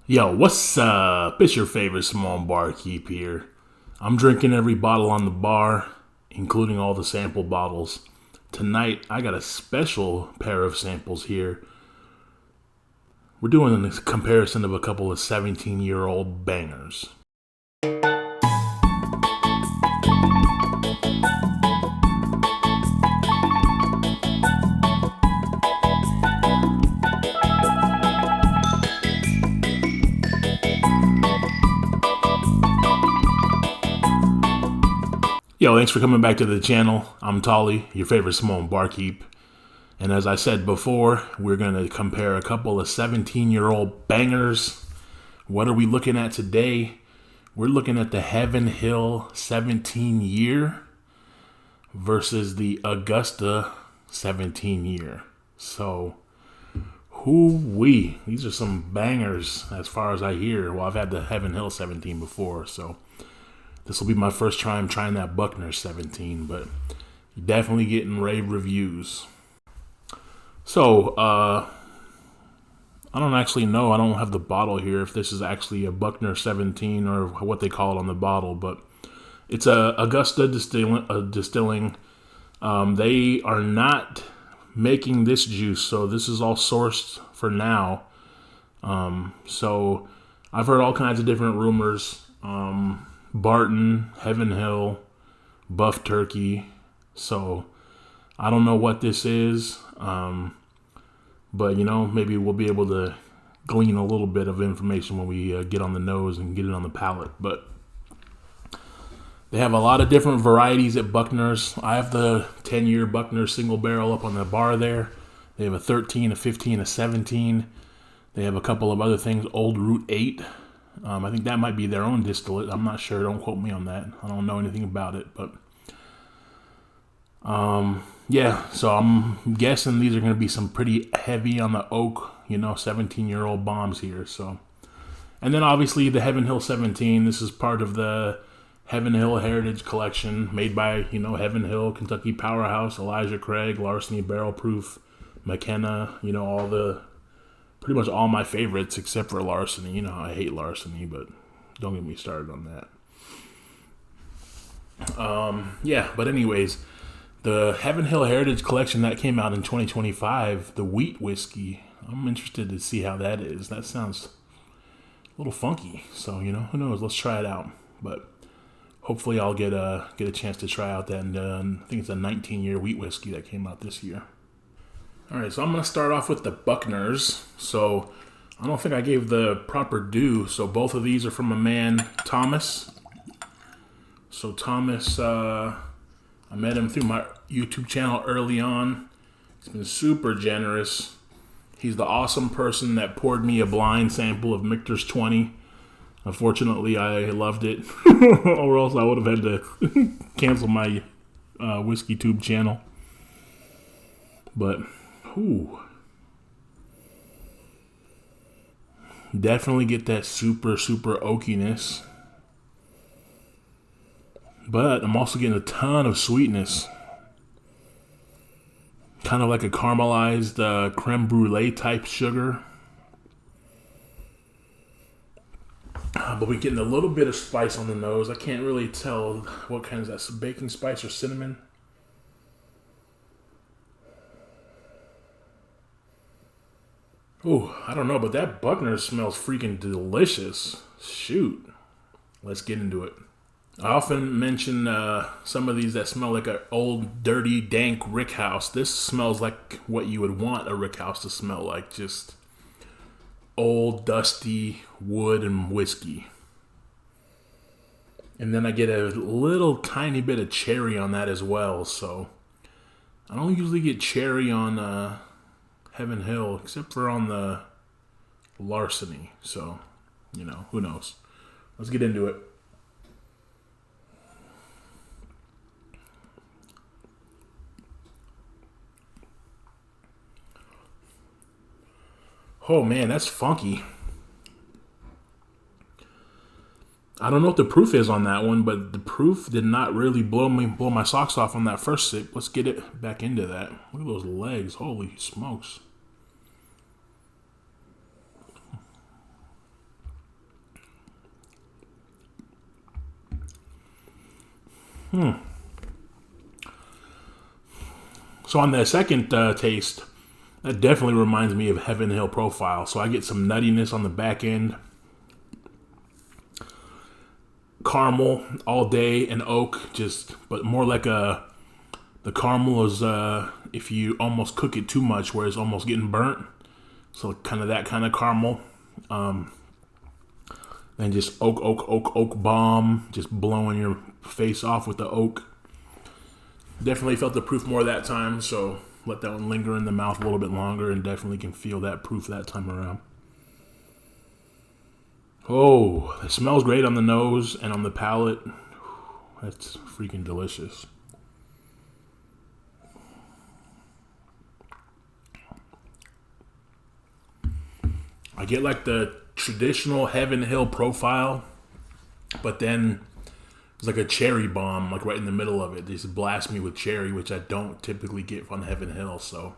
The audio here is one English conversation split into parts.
Yo, what's up? It's your favorite Samoan Barkeep here. I'm drinking every bottle on the bar, including all the sample bottles. Tonight, I got a special pair of samples here. We're doing a comparison of a couple of 17-year-old bangers. Yo, thanks for coming back to the channel. I'm Tolly, your favorite Samoan Barkeep. And as I said before, we're going to compare a couple of 17-year-old bangers. What are we looking at today? We're looking at the Heaven Hill 17-year versus the Augusta 17-year. So, these are some bangers as far as I hear. Well, I've had the Heaven Hill 17 before, so this will be my first time trying that Buckner 17, but definitely getting rave reviews. So, I don't actually know. I don't have the bottle here if this is actually a Buckner 17 or what they call it on the bottle, but it's a Augusta distilling. They are not making this juice, so this is all sourced for now. So I've heard all kinds of different rumors. Barton, Heaven Hill, Buff Turkey. So I don't know what this is, but maybe we'll be able to glean a little bit of information when we get on the nose and get it on the palate. But they have a lot of different varieties at Buckner's. I have the 10-year Buckner single barrel up on the bar there. They have a 13, a 15, a 17. They have a couple of other things, Old Root 8. I think that might be their own distillate. I'm not sure. Don't quote me on that. I don't know anything about it. But yeah, so I'm guessing these are going to be some pretty heavy on the oak, 17-year-old bombs here. So, and then obviously the Heaven Hill 17. This is part of the Heaven Hill Heritage Collection made by, Heaven Hill, Kentucky Powerhouse, Elijah Craig, Larceny Barrel Proof, McKenna, pretty much all my favorites except for Larceny. I hate Larceny, but don't get me started on that. Yeah, but anyways, the Heaven Hill Heritage Collection that came out in 2025, the wheat whiskey, I'm interested to see how that is. That sounds a little funky. So, who knows? Let's try it out. But hopefully I'll get a chance to try out that. And I think it's a 19-year wheat whiskey that came out this year. All right, so I'm going to start off with the Buckners. So I don't think I gave the proper due. So both of these are from a man, Thomas. So Thomas, I met him through my YouTube channel early on. He's been super generous. He's the awesome person that poured me a blind sample of Michter's 20. Unfortunately, I loved it, or else I would have had to cancel my whiskey tube channel. But definitely get that super oakiness. But I'm also getting a ton of sweetness. Kind of like a caramelized creme brulee type sugar. But we're getting a little bit of spice on the nose. I can't really tell what kind is that, baking spice or cinnamon. Ooh, I don't know, but that Buckner smells freaking delicious. Shoot. Let's get into it. I often mention some of these that smell like an old, dirty, dank rick house. This smells like what you would want a rick house to smell like. Just old, dusty wood and whiskey. And then I get a little tiny bit of cherry on that as well. So I don't usually get cherry on Heaven Hill, except for on the Larceny. So, who knows? Let's get into it. Oh man, that's funky. I don't know what the proof is on that one, but the proof did not really blow my socks off on that first sip. Let's get it back into that. Look at those legs. Holy smokes. So on the second taste, that definitely reminds me of Heaven Hill profile. So I get some nuttiness on the back end, caramel all day, and oak, but more like the caramel is if you almost cook it too much, where it's almost getting burnt. So kind of that kind of caramel. Then just oak bomb, just blowing your face off with the oak. Definitely felt the proof more that time, so let that one linger in the mouth a little bit longer, and definitely can feel that proof that time around. Oh, it smells great on the nose and on the palate. That's freaking delicious. I get like the traditional Heaven Hill profile, but then it's like a cherry bomb, like right in the middle of it. They just blast me with cherry, which I don't typically get on Heaven Hill. So,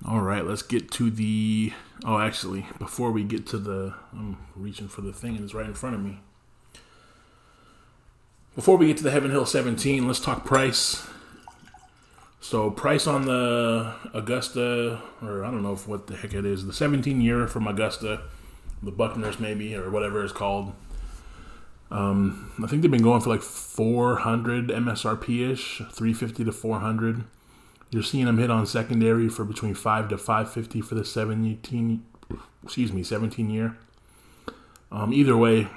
all right, let's get to the. Oh, actually, before we get to the, I'm reaching for the thing and it's right in front of me. Before we get to the Heaven Hill 17, let's talk price. So, price on the Augusta, or I don't know what the heck it is, the 17 year from Augusta, the Buckners maybe, or whatever it's called. I think they've been going for like 400 MSRP-ish, 350 to 400. You're seeing them hit on secondary for between 5 to 550 for the 17 year. Either way,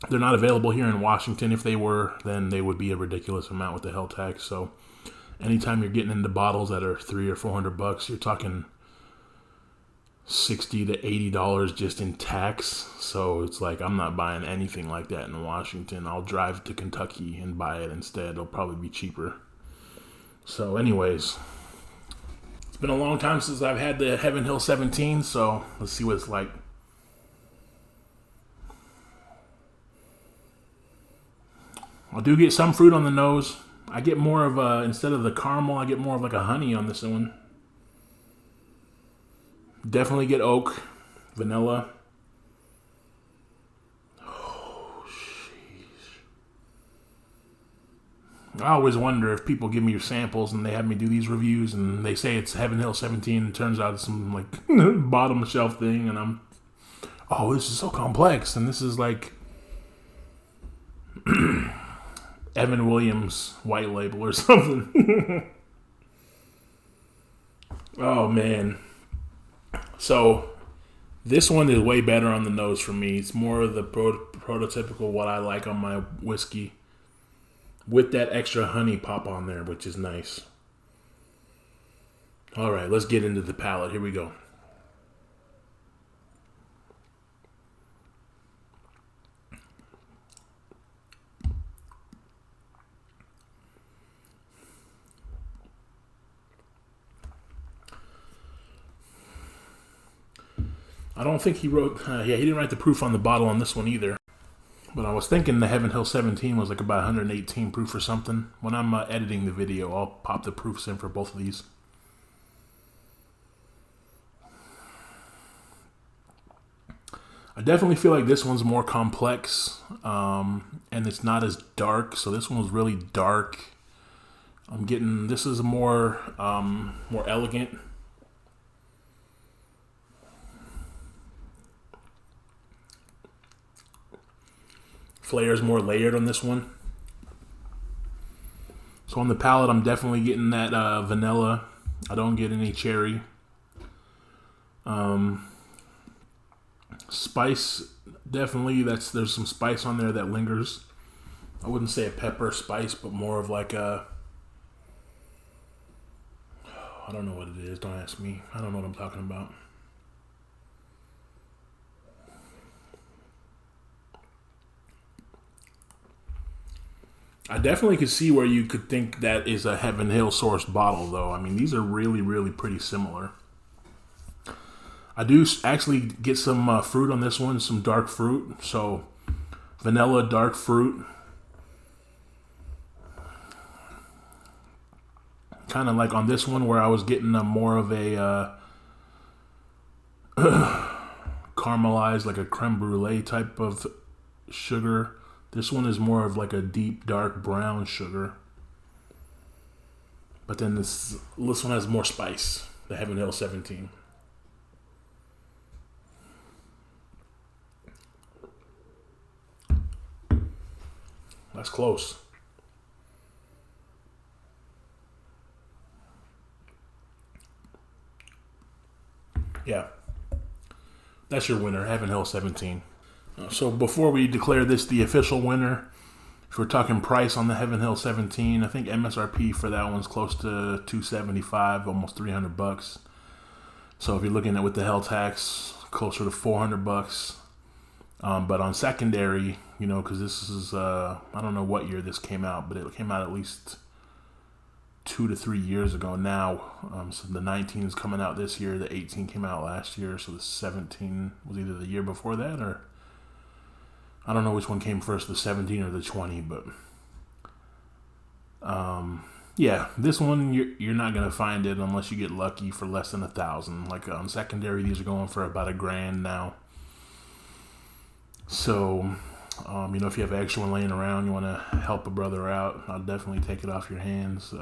they're not available here in Washington. If they were, then they would be a ridiculous amount with the hell tax. So anytime you're getting into bottles that are $300 or $400, you're talking $60 to $80 just in tax. So it's like, I'm not buying anything like that in Washington. I'll drive to Kentucky and buy it instead. It'll probably be cheaper. So anyways, it's been a long time since I've had the Heaven Hill 17, so let's see what it's like. I do get some fruit on the nose. I get more of a, instead of the caramel, I get more of like a honey on this one. Definitely get oak, vanilla. Oh, sheesh. I always wonder if people give me your samples and they have me do these reviews and they say it's Heaven Hill 17 and it turns out it's some like bottom shelf thing and I'm, oh, this is so complex and this is like Evan Williams white label or something. Oh, man. So, this one is way better on the nose for me. It's more of the prototypical what I like on my whiskey. With that extra honey pop on there, which is nice. Alright, let's get into the palate. Here we go. I don't think he wrote, he didn't write the proof on the bottle on this one either. But I was thinking the Heaven Hill 17 was like about 118 proof or something. When I'm editing the video, I'll pop the proofs in for both of these. I definitely feel like this one's more complex, and it's not as dark. So this one was really dark. I'm getting, this is more elegant. Flavor is more layered on this one. So on the palate, I'm definitely getting that vanilla. I don't get any cherry. Spice, definitely, there's some spice on there that lingers. I wouldn't say a pepper spice, but more of like a, I don't know what it is. Don't ask me. I don't know what I'm talking about. I definitely could see where you could think that is a Heaven Hill sourced bottle, though. I mean, these are really, really pretty similar. I do actually get some fruit on this one, some dark fruit. So, vanilla, dark fruit. Kind of like on this one where I was getting more of a caramelized, like a creme brulee type of sugar. This one is more of like a deep, dark brown sugar. But then this one has more spice, the Heaven Hill 17. That's close. Yeah. That's your winner, Heaven Hill 17. So before we declare this the official winner, if we're talking price on the Heaven Hill 17, I think MSRP for that one's close to $275, almost $300. So if you're looking at with the hell tax, closer to $400. But on secondary, you know, because this is I don't know what year this came out, but it came out at least 2 to 3 years ago now. So the 19 is coming out this year. The 18 came out last year. So the 17 was either the year before that, or I don't know which one came first, the 17 or the 20. But yeah, this one you're not gonna find it unless you get lucky for less than $1,000. Like on secondary, these are going for about $1,000 now. So, you know, if you have an extra one laying around, you want to help a brother out, I'll definitely take it off your hands.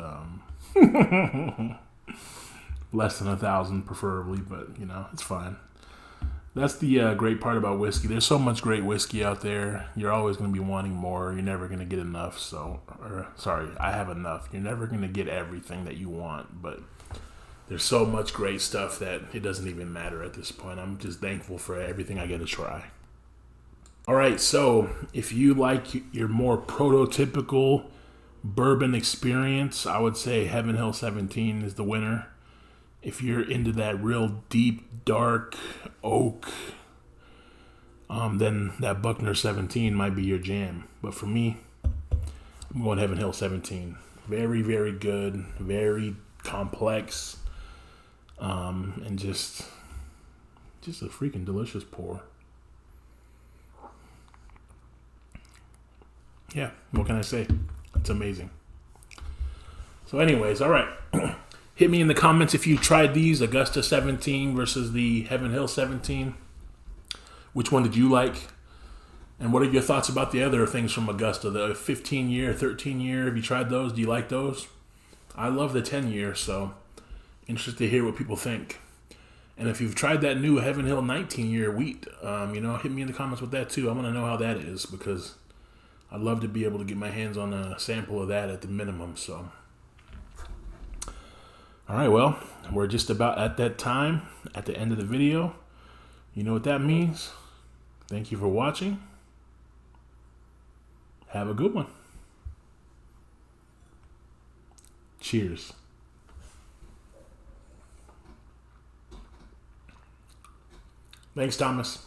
Less than $1,000 preferably, but, you know, it's fine. That's the great part about whiskey. There's so much great whiskey out there. You're always going to be wanting more. You're never going to get enough. Sorry, I have enough. You're never going to get everything that you want, but there's so much great stuff that it doesn't even matter at this point. I'm just thankful for everything I get to try. All right, so if you like your more prototypical bourbon experience, I would say Heaven Hill 17 is the winner. If you're into that real deep, dark oak, then that Buckner 17 might be your jam. But for me, I'm going Heaven Hill 17. Very, very good, very complex, and just a freaking delicious pour. Yeah, what can I say? It's amazing. So anyways, all right. Hit me in the comments if you tried these, Augusta 17 versus the Heaven Hill 17. Which one did you like? And what are your thoughts about the other things from Augusta? The 15-year, 13-year, have you tried those? Do you like those? I love the 10-year, so interested to hear what people think. And if you've tried that new Heaven Hill 19-year wheat, you know, hit me in the comments with that too. I want to know how that is, because I'd love to be able to get my hands on a sample of that at the minimum. So, all right, well, we're just about at that time, at the end of the video. You know what that means. Thank you for watching. Have a good one. Cheers. Thanks, Thomas.